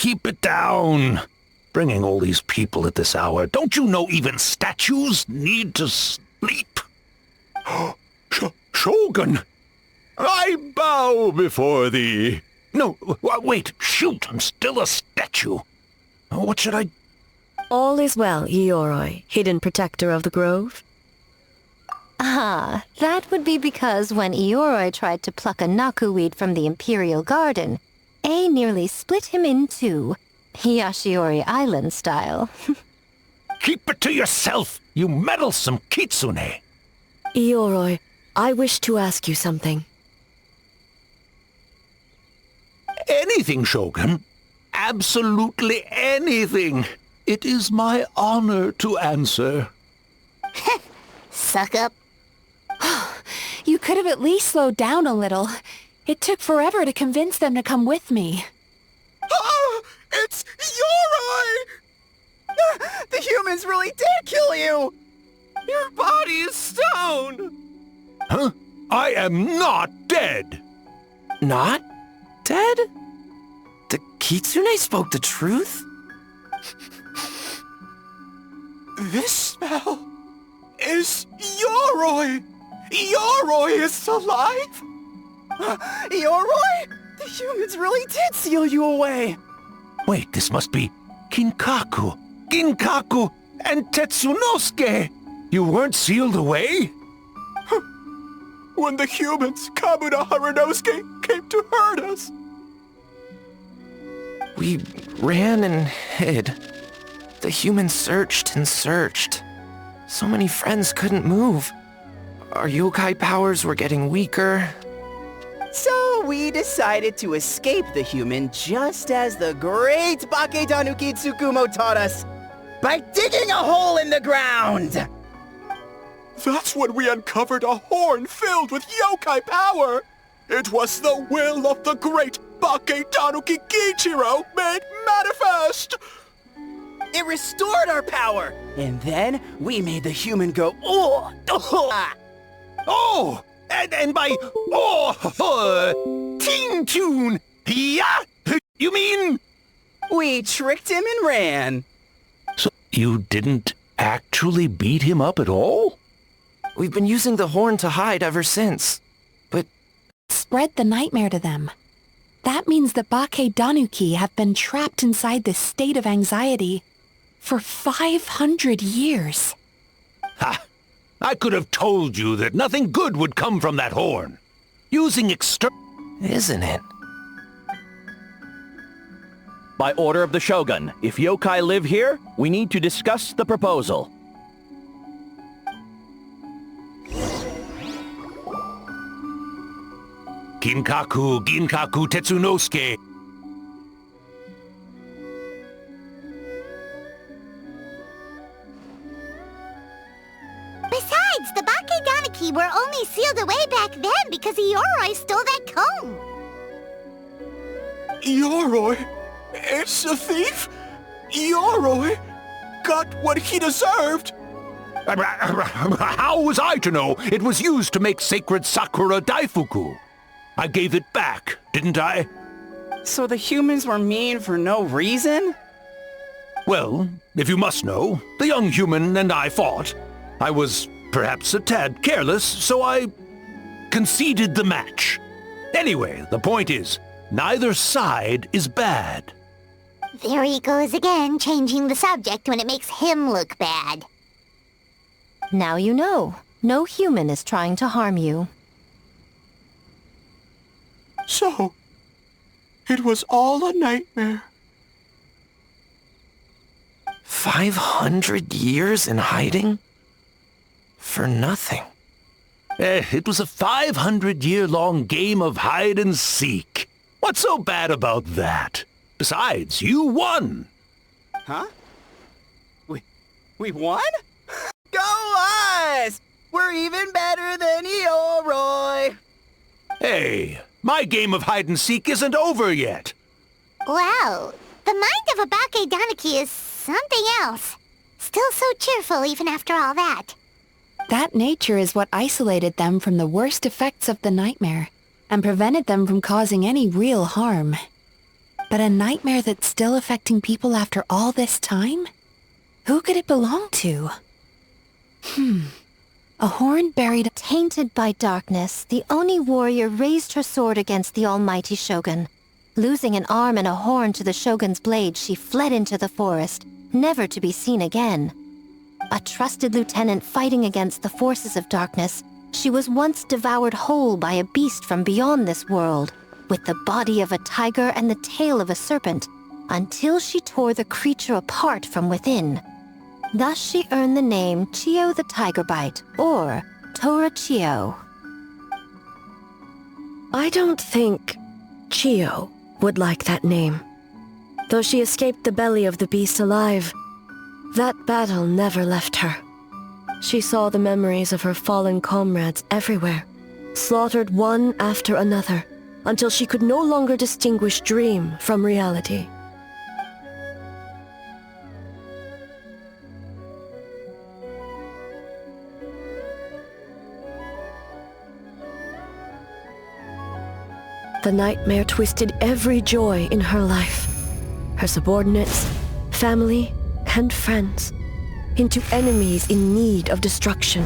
keep it down. Bringing all these people at this hour. Don't you know even statues need to sleep? Shogun! I bow before thee. No, wait, shoot, I'm still a statue. What should I... All is well, Ioroi, hidden protector of the grove. Ah, that would be because when Ioroi tried to pluck a naku weed from the Imperial Garden, A nearly split him in two, Yashiori Island style. Keep it to yourself, you meddlesome kitsune. Ioroi, I wish to ask you something. Anything, Shogun. Absolutely anything. It is my honor to answer. Suck up. You could have at least slowed down a little. It took forever to convince them to come with me. Oh, it's Yoroi! The humans really did kill you! Your body is stone! Huh? I am not dead! Not dead? The kitsune spoke the truth? This smell is Yoroi! Yoroi is alive! Yoroi? The humans really did seal you away! Wait, this must be Kinkaku, Ginkaku, and Tetsunosuke! You weren't sealed away? When the humans, Kamuna Harunosuke, came to hurt us! We ran and hid. The humans searched and searched. So many friends couldn't move. Our yokai powers were getting weaker. So we decided to escape the human just as the great Baketanuki Tsukumo taught us, by digging a hole in the ground! That's when we uncovered a horn filled with yokai power! It was the will of the great Baketanuki Kichiro made manifest! It restored our power! And then we made the human go, oh, oh, Oh! And by Ting Tune! Yeah? You mean? We tricked him and ran. So you didn't actually beat him up at all? We've been using the horn to hide ever since. But Spread the nightmare to them. That means the Baketanuki have been trapped inside this state of anxiety for 500 years. Ha! I could have told you that nothing good would come from that horn. Using isn't it? By order of the Shogun, if yokai live here, we need to discuss the proposal. Ginkaku, Ginkaku, Tetsunosuke. Besides, the Baketanuki were only sealed away back then because Ioroi stole that comb. Yoroi? It's a thief? Yoroi got what he deserved! How was I to know it was used to make sacred Sakura Daifuku? I gave it back, didn't I? So the humans were mean for no reason? Well, if you must know, the young human and I fought. I was perhaps a tad careless, so I conceded the match. Anyway, the point is, neither side is bad. There he goes again, changing the subject when it makes him look bad. Now you know. No human is trying to harm you. So, it was all a nightmare. 500 years in hiding? For nothing. It was a 500-year-long game of hide and seek. What's so bad about that? Besides, you won. Huh? We won? Go us! We're even better than Ioroi! Hey, my game of hide and seek isn't over yet. Wow, the mind of a Baketanuki is something else. Still so cheerful even after all that. That nature is what isolated them from the worst effects of the nightmare and prevented them from causing any real harm. But a nightmare that's still affecting people after all this time? Who could it belong to? A horn buried... Tainted by darkness, the Oni warrior raised her sword against the almighty shogun. Losing an arm and a horn to the shogun's blade, she fled into the forest, never to be seen again. A trusted lieutenant fighting against the forces of darkness, she was once devoured whole by a beast from beyond this world, with the body of a tiger and the tail of a serpent, until she tore the creature apart from within. Thus she earned the name Chiyo the Tigerbite, or Tora Chiyo. I don't think Chiyo would like that name. Though she escaped the belly of the beast alive, that battle never left her. She saw the memories of her fallen comrades everywhere, slaughtered one after another, until she could no longer distinguish dream from reality. The nightmare twisted every joy in her life, her subordinates, family, and friends, into enemies in need of destruction.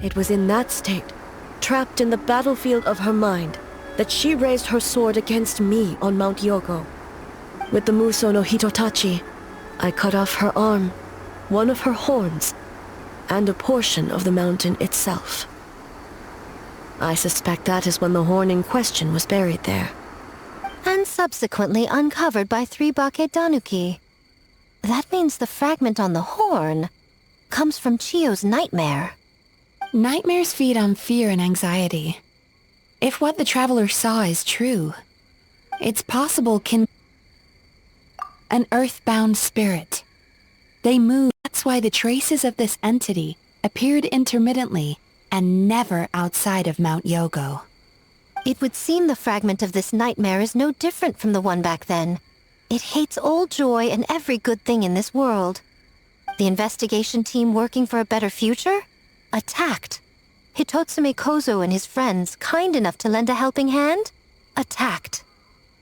It was in that state, trapped in the battlefield of her mind, that she raised her sword against me on Mount Yogo. With the Muso no Hitotachi, I cut off her arm, one of her horns, and a portion of the mountain itself. I suspect that is when the horn in question was buried there. And subsequently uncovered by 3 Bakedanuki. That means the fragment on the horn comes from Chiyo's nightmare. Nightmares feed on fear and anxiety. If what the traveler saw is true, it's possible an earthbound spirit. They move. That's why the traces of this entity appeared intermittently and never outside of Mount Yogo. It would seem the fragment of this nightmare is no different from the one back then. It hates all joy and every good thing in this world. The investigation team working for a better future? Attacked. Hitotsume Kozo and his friends, kind enough to lend a helping hand? Attacked.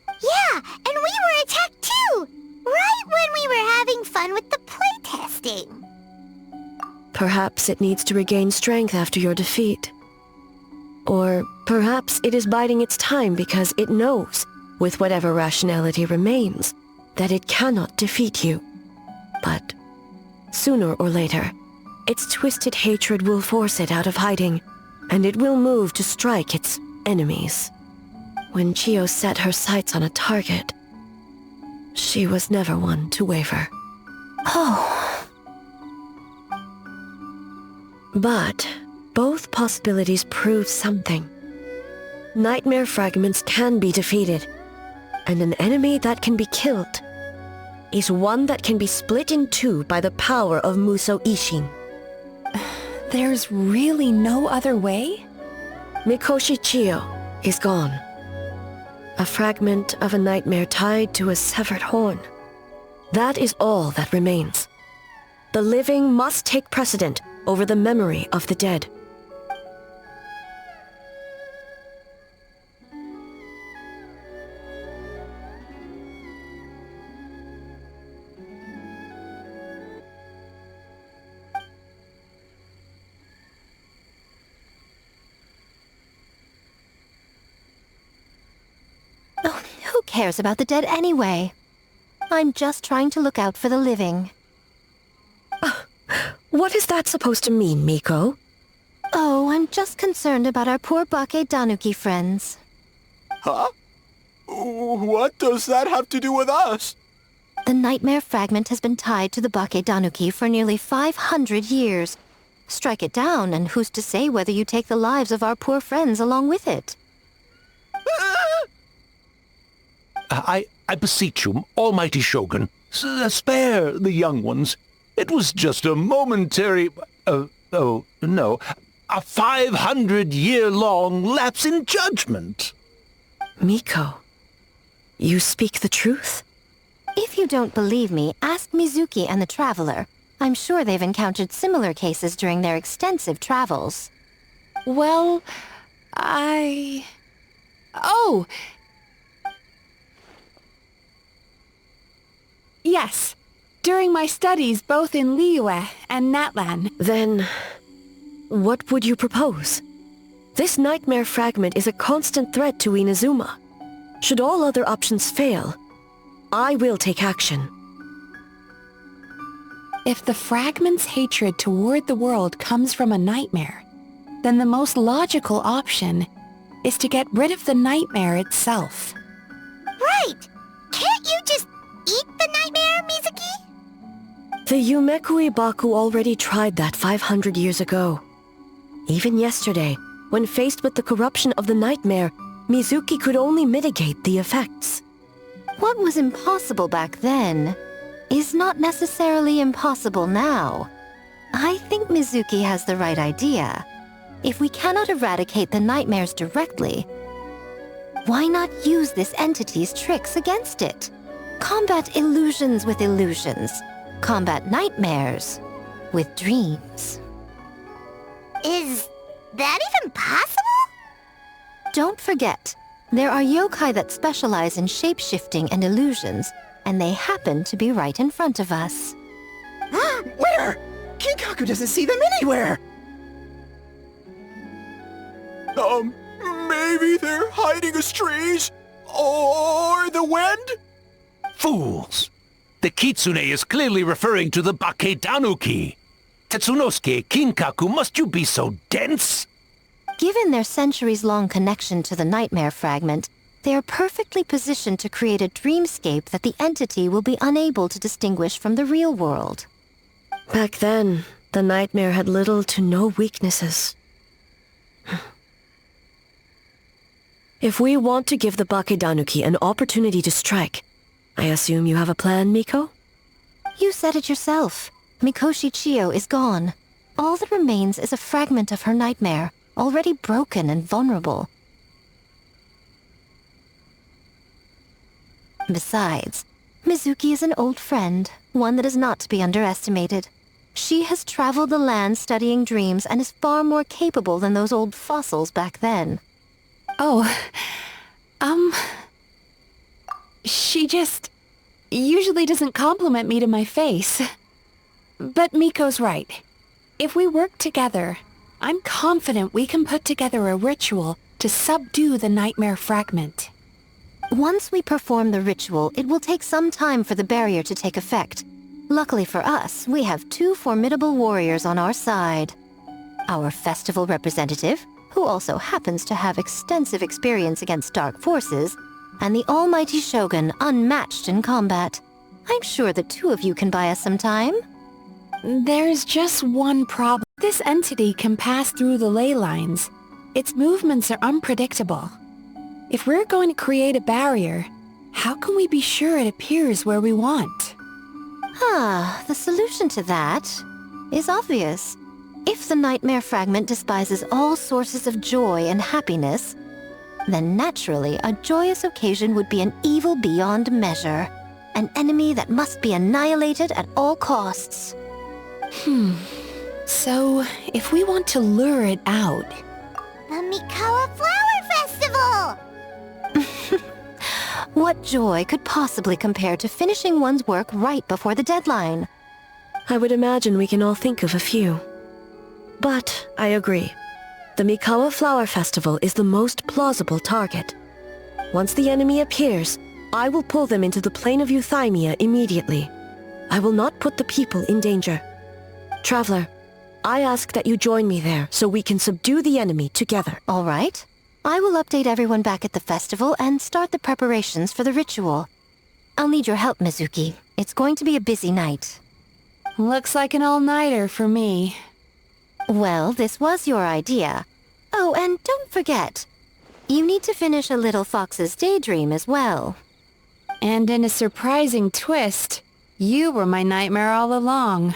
Yeah, and we were attacked too! Right when we were having fun with the playtesting. Perhaps it needs to regain strength after your defeat. Or perhaps it is biding its time because it knows, with whatever rationality remains, that it cannot defeat you. But sooner or later, its twisted hatred will force it out of hiding, and it will move to strike its enemies. When Chiyo set her sights on a target, she was never one to waver. Oh. But both possibilities prove something. Nightmare fragments can be defeated, and an enemy that can be killed is one that can be split in two by the power of Muso Ishin. There's really no other way? Mikoshi Chiyo is gone. A fragment of a nightmare tied to a severed horn. That is all that remains. The living must take precedent over the memory of the dead. Oh, who cares about the dead anyway? I'm just trying to look out for the living. What is that supposed to mean, Miko? Oh, I'm just concerned about our poor Bakedanuki friends. Huh? What does that have to do with us? The nightmare fragment has been tied to the Bakedanuki for nearly 500 years. Strike it down, and who's to say whether you take the lives of our poor friends along with it? I beseech you, almighty Shogun, spare the young ones. It was just a momentary... a 500-year-long lapse in judgment. Miko, you speak the truth? If you don't believe me, ask Mizuki and the Traveler. I'm sure they've encountered similar cases during their extensive travels. Well, Oh! Yes. During my studies both in Liyue and Natlan. Then, what would you propose? This nightmare fragment is a constant threat to Inazuma. Should all other options fail, I will take action. If the fragment's hatred toward the world comes from a nightmare, then the most logical option is to get rid of the nightmare itself. Right! Can't you just eat the nightmare, Mizuki? The Yumekui Baku already tried that 500 years ago. Even yesterday, when faced with the corruption of the nightmare, Mizuki could only mitigate the effects. What was impossible back then is not necessarily impossible now. I think Mizuki has the right idea. If we cannot eradicate the nightmares directly, why not use this entity's tricks against it? Combat illusions with illusions. Combat nightmares with dreams. Is that even possible? Don't forget, there are yokai that specialize in shape-shifting and illusions, and they happen to be right in front of us. Where? Kinkaku doesn't see them anywhere! Maybe they're hiding us trees? Or the wind? Fools! The kitsune is clearly referring to the Bakedanuki. Tetsunosuke, Kinkaku, must you be so dense? Given their centuries-long connection to the nightmare fragment, they are perfectly positioned to create a dreamscape that the entity will be unable to distinguish from the real world. Back then, the nightmare had little to no weaknesses. If we want to give the Bakedanuki an opportunity to strike, I assume you have a plan, Miko? You said it yourself. Mikoshi Chiyo is gone. All that remains is a fragment of her nightmare, already broken and vulnerable. Besides, Mizuki is an old friend, one that is not to be underestimated. She has traveled the land studying dreams and is far more capable than those old fossils back then. Oh, she just usually doesn't compliment me to my face. But Miko's right. If we work together, I'm confident we can put together a ritual to subdue the nightmare fragment. Once we perform the ritual, it will take some time for the barrier to take effect. Luckily for us, we have two formidable warriors on our side. Our festival representative, who also happens to have extensive experience against dark forces, and the almighty Shogun, unmatched in combat. I'm sure the two of you can buy us some time. There's just one problem. This entity can pass through the ley lines. Its movements are unpredictable. If we're going to create a barrier, how can we be sure it appears where we want? The solution to that is obvious. If the nightmare fragment despises all sources of joy and happiness, then naturally a joyous occasion would be an evil beyond measure. An enemy that must be annihilated at all costs. So, if we want to lure it out... The Mikawa Flower Festival! What joy could possibly compare to finishing one's work right before the deadline? I would imagine we can all think of a few. But I agree. The Mikawa Flower Festival is the most plausible target. Once the enemy appears, I will pull them into the plane of Euthymia immediately. I will not put the people in danger. Traveler, I ask that you join me there so we can subdue the enemy together. All right. I will update everyone back at the festival and start the preparations for the ritual. I'll need your help, Mizuki. It's going to be a busy night. Looks like an all-nighter for me. Well, this was your idea. Oh, and don't forget, you need to finish a little fox's daydream as well. And in a surprising twist, you were my nightmare all along.